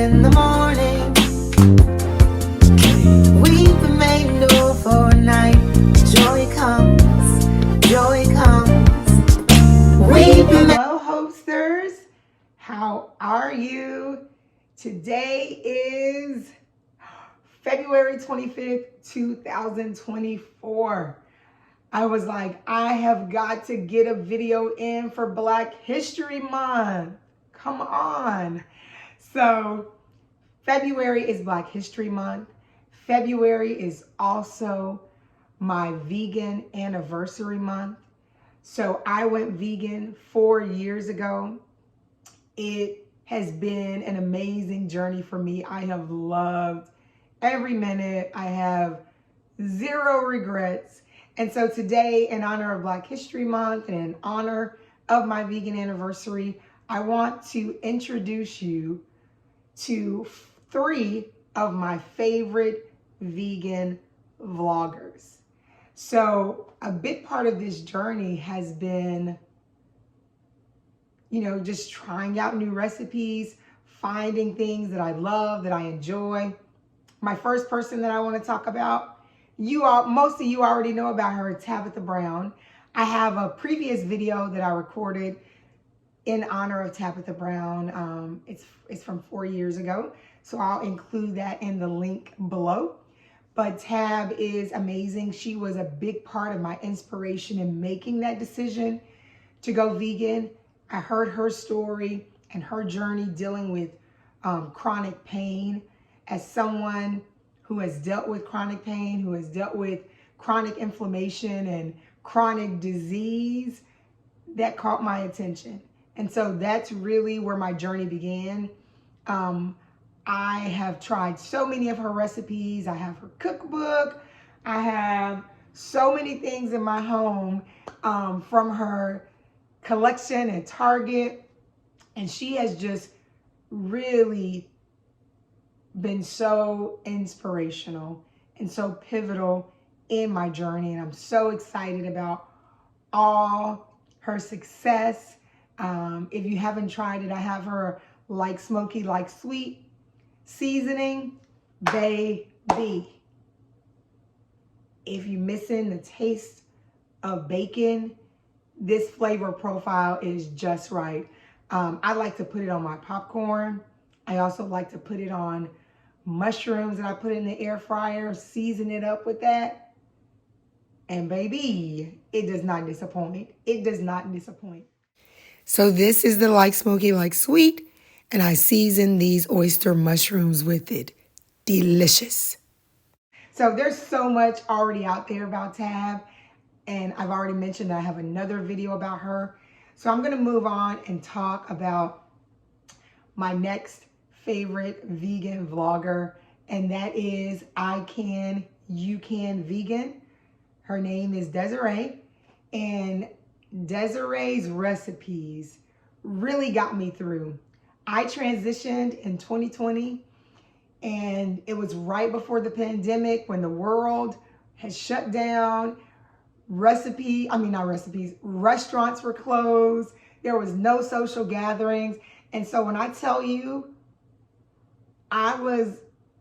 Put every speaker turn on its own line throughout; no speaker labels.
in the morning. We've been made new for a night. Joy comes, joy comes.
Hello, hosters. How are you? Today is February 25th, 2024. I was like, I have got to get a video in for Black History Month. Come on. So February is Black History Month. February is also my vegan anniversary month. So I went vegan 4 years ago. It has been an amazing journey for me. I have loved every minute. I have zero regrets. And so today, in honor of Black History Month and in honor of my vegan anniversary, I want to introduce you to 3 of my favorite vegan vloggers. So a big part of this journey has been, just trying out new recipes, finding things that I love, that I enjoy. My first person that I want to talk about, most of you already know about her, Tabitha Brown. I have a previous video that I recorded in honor of Tabitha Brown. It's from 4 years ago, so I'll include that in the link below. But Tab is amazing. She was a big part of my inspiration in making that decision to go vegan. I heard her story and her journey dealing with chronic pain. As someone who has dealt with chronic pain, who has dealt with chronic inflammation and chronic disease, that caught my attention. And so that's really where my journey began. I have tried so many of her recipes. I have her cookbook. I have so many things in my home from her collection at Target. And she has just really been so inspirational and so pivotal in my journey. And I'm so excited about all her success. If you haven't tried it, I have her Like Smoky, Like Sweet seasoning. Baby, if you're missing the taste of bacon, this flavor profile is just right. I like to put it on my popcorn. I also like to put it on mushrooms that I put in the air fryer, season it up with that. And baby, it does not disappoint. It does not disappoint. So this is the Like Smoky, Like Sweet, and I season these oyster mushrooms with it. Delicious. So there's so much already out there about Tab, and I've already mentioned that I have another video about her. So I'm gonna move on and talk about my next favorite vegan vlogger, and that is I Can, You Can Vegan. Her name is Desiree, and Desiree's recipes really got me through. I transitioned in 2020, and it was right before the pandemic when the world had shut down. Restaurants were closed. There was no social gatherings. And so when I tell you, I was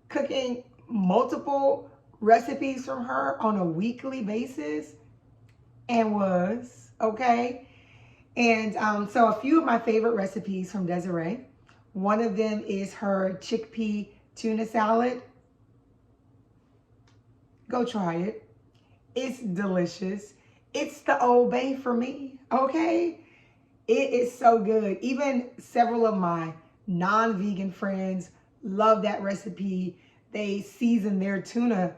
cooking multiple recipes from her on a weekly basis and was okay. And so a few of my favorite recipes from Desiree. One of them is her chickpea tuna salad. Go try it. It's delicious. It's the Old Bay for me, okay? It is so good. Even several of my non-vegan friends love that recipe. They season their tuna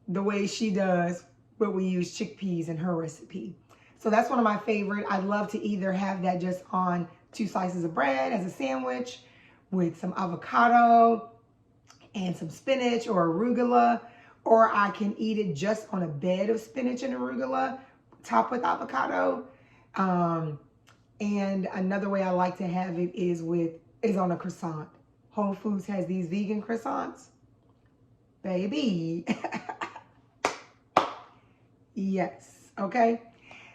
the way she does, but we use chickpeas in her recipe. So that's one of my favorite. I'd love to either have that just on 2 slices of bread as a sandwich with some avocado and some spinach or arugula, or I can eat it just on a bed of spinach and arugula, topped with avocado. And another way I like to have it is on a croissant. Whole Foods has these vegan croissants. Baby. Yes, okay?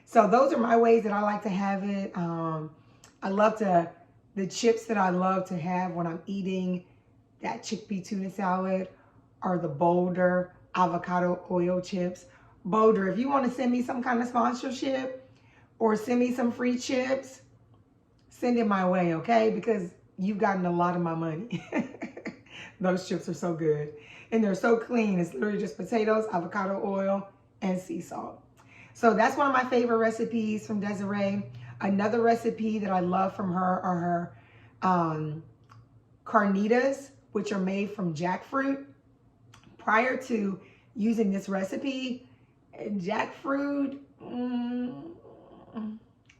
So those are my ways that I like to have it. I love the chips that I love to have when I'm eating that chickpea tuna salad, or the Boulder avocado oil chips. Boulder, if you want to send me some kind of sponsorship or send me some free chips, send it my way, okay? Because you've gotten a lot of my money. Those chips are so good. And they're so clean. It's literally just potatoes, avocado oil, and sea salt. So that's one of my favorite recipes from Desiree. Another recipe that I love from her are her carnitas, which are made from jackfruit. Prior to using this recipe, jackfruit,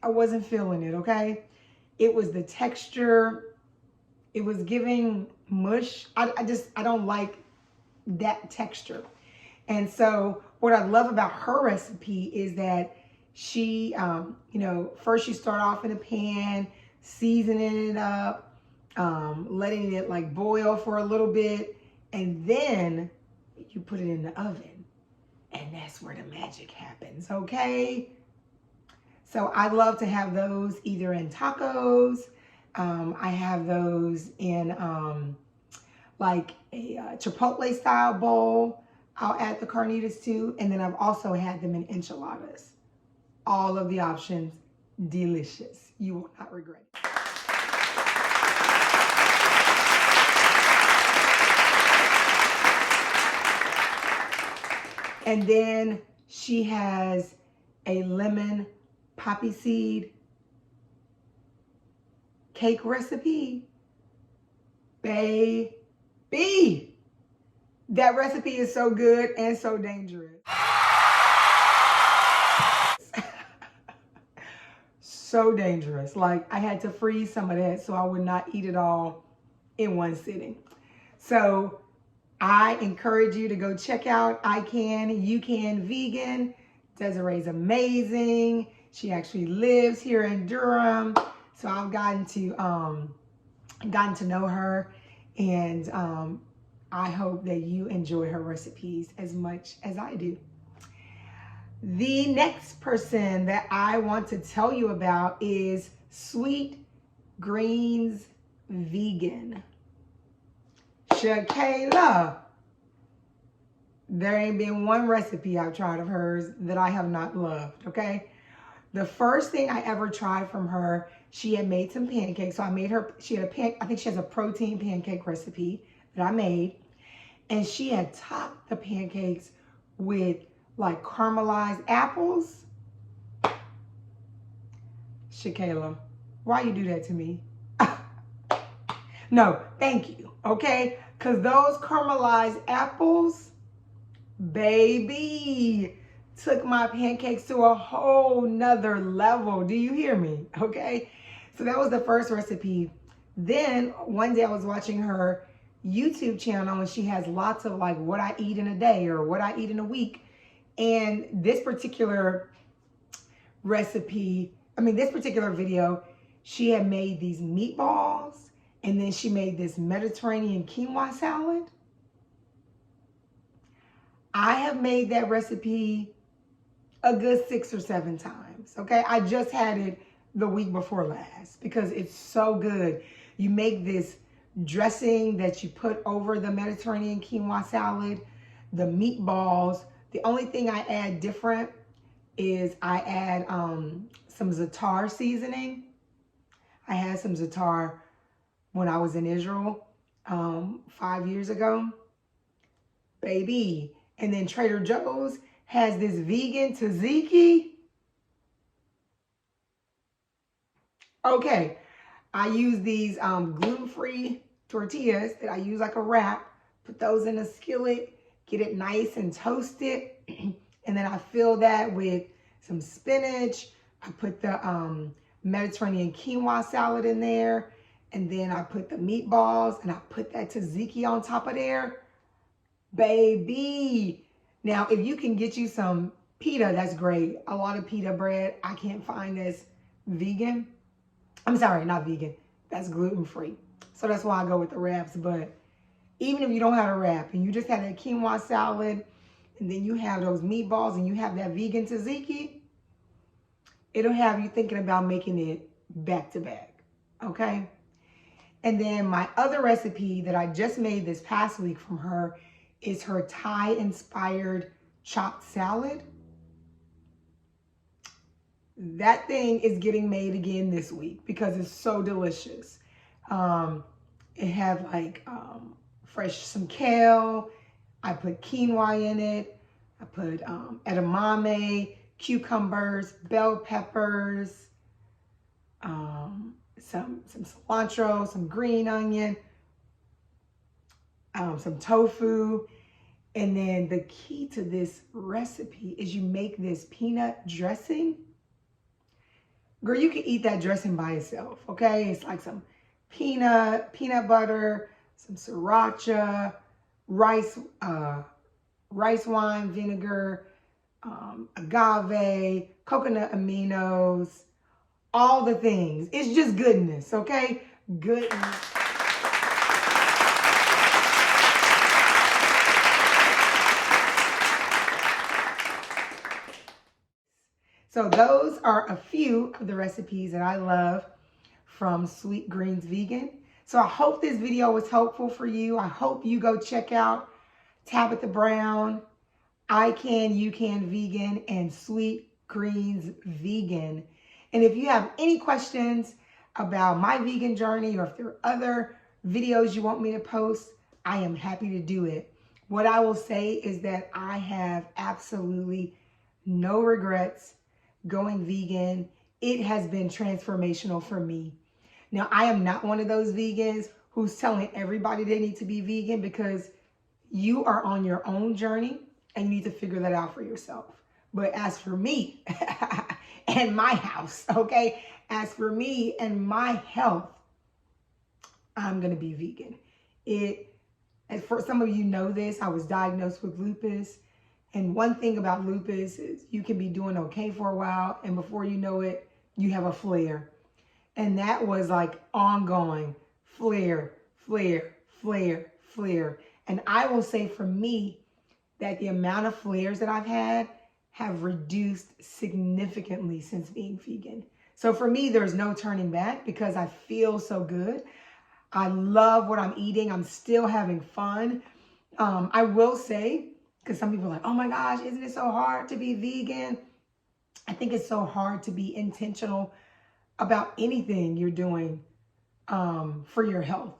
I wasn't feeling it, okay? It was the texture. It was giving mush. I don't like that texture. And so what I love about her recipe is that she, you know, first you start off in a pan, seasoning it up, letting it like boil for a little bit, and then you put it in the oven. And that's where the magic happens, okay? So I love to have those either in tacos. I have those in like a Chipotle style bowl. I'll add the carnitas to, and then I've also had them in enchiladas. All of the options, delicious. You will not regret it. And then she has a lemon poppy seed cake recipe. Baby, that recipe is so good and so dangerous. So dangerous. Like, I had to freeze some of that so I would not eat it all in one sitting. So I encourage you to go check out I Can, You Can Vegan. Desiree's amazing. She actually lives here in Durham. So I've gotten to know her, and I hope that you enjoy her recipes as much as I do. The next person that I want to tell you about is Sweet Greens Vegan. Shakayla. There ain't been one recipe I've tried of hers that I have not loved, okay? The first thing I ever tried from her, she had made some pancakes. So I made her, I think she has a protein pancake recipe that I made. And she had topped the pancakes with like caramelized apples. Shakayla, why you do that to me? No, thank you, okay? Because those caramelized apples, baby, took my pancakes to a whole nother level. Do you hear me? Okay. So that was the first recipe. Then one day I was watching her YouTube channel, and she has lots of like what I eat in a day or what I eat in a week. And this particular recipe, this particular video, she had made these meatballs, and then she made this Mediterranean quinoa salad. I have made that recipe a good 6 or 7 times, okay? I just had it the week before last because it's so good. You make this dressing that you put over the Mediterranean quinoa salad, the meatballs. The only thing I add different is I add some za'atar seasoning. I had some za'atar when I was in Israel 5 years ago. Baby. And then Trader Joe's has this vegan tzatziki. Okay, I use these gluten-free tortillas that I use like a wrap. Put those in a skillet, get it nice and toasted. And then I fill that with some spinach. I put the Mediterranean quinoa salad in there. And then I put the meatballs and I put that tzatziki on top of there. Baby. Now, if you can get you some pita, that's great. A lot of pita bread I can't find that's vegan. I'm sorry, not vegan. That's gluten-free. So that's why I go with the wraps. But even if you don't have a wrap and you just have that quinoa salad and then you have those meatballs and you have that vegan tzatziki, it'll have you thinking about making it back to back. Okay? And then my other recipe that I just made this past week from her is her Thai-inspired chopped salad. That thing is getting made again this week because it's so delicious. It had like some kale. I put quinoa in it. I put edamame, cucumbers, bell peppers, some cilantro, some green onion, some tofu. And then the key to this recipe is you make this peanut dressing. Girl, you can eat that dressing by itself, okay? It's like some peanut butter, some sriracha, rice wine vinegar, agave, coconut aminos, all the things. It's just goodness, okay? Goodness. So those are a few of the recipes that I love from Sweet Greens Vegan. So I hope this video was helpful for you. I hope you go check out Tabitha Brown, I Can, You Can Vegan, and Sweet Greens Vegan. And if you have any questions about my vegan journey, or if there are other videos you want me to post, I am happy to do it. What I will say is that I have absolutely no regrets going vegan. It has been transformational for me. Now, I am not one of those vegans who's telling everybody they need to be vegan, because you are on your own journey and you need to figure that out for yourself. But as for me and my house, okay, as for me and my health, I'm going to be vegan. And for some of you know this, I was diagnosed with lupus. And one thing about lupus is you can be doing okay for a while, and before you know it, you have a flare. And that was like ongoing, flare, flare, flare, flare. And I will say for me that the amount of flares that I've had have reduced significantly since being vegan. So for me, there's no turning back because I feel so good. I love what I'm eating. I'm still having fun. I will say, because some people are like, oh my gosh, isn't it so hard to be vegan? I think it's so hard to be intentional about anything you're doing for your health.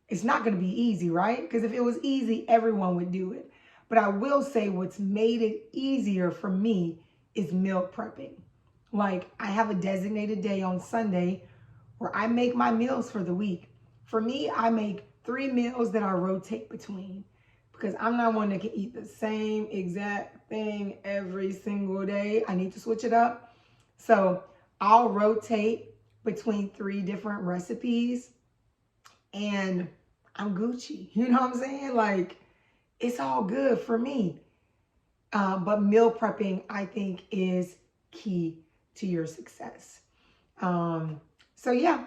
It's not going to be easy, right? Because if it was easy, everyone would do it. But I will say what's made it easier for me is meal prepping. Like, I have a designated day on Sunday where I make my meals for the week. For me, I make 3 meals that I rotate between, because I'm not one that can eat the same exact thing every single day. I need to switch it up. So I'll rotate between 3 different recipes and I'm Gucci. You know what I'm saying? Like, it's all good for me. But meal prepping, I think, is key to your success. So yeah,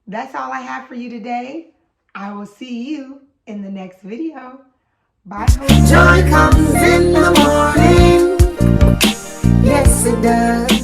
that's all I have for you today. I will see you in the next video. Bye.
Joy comes in the morning. Yes, it does.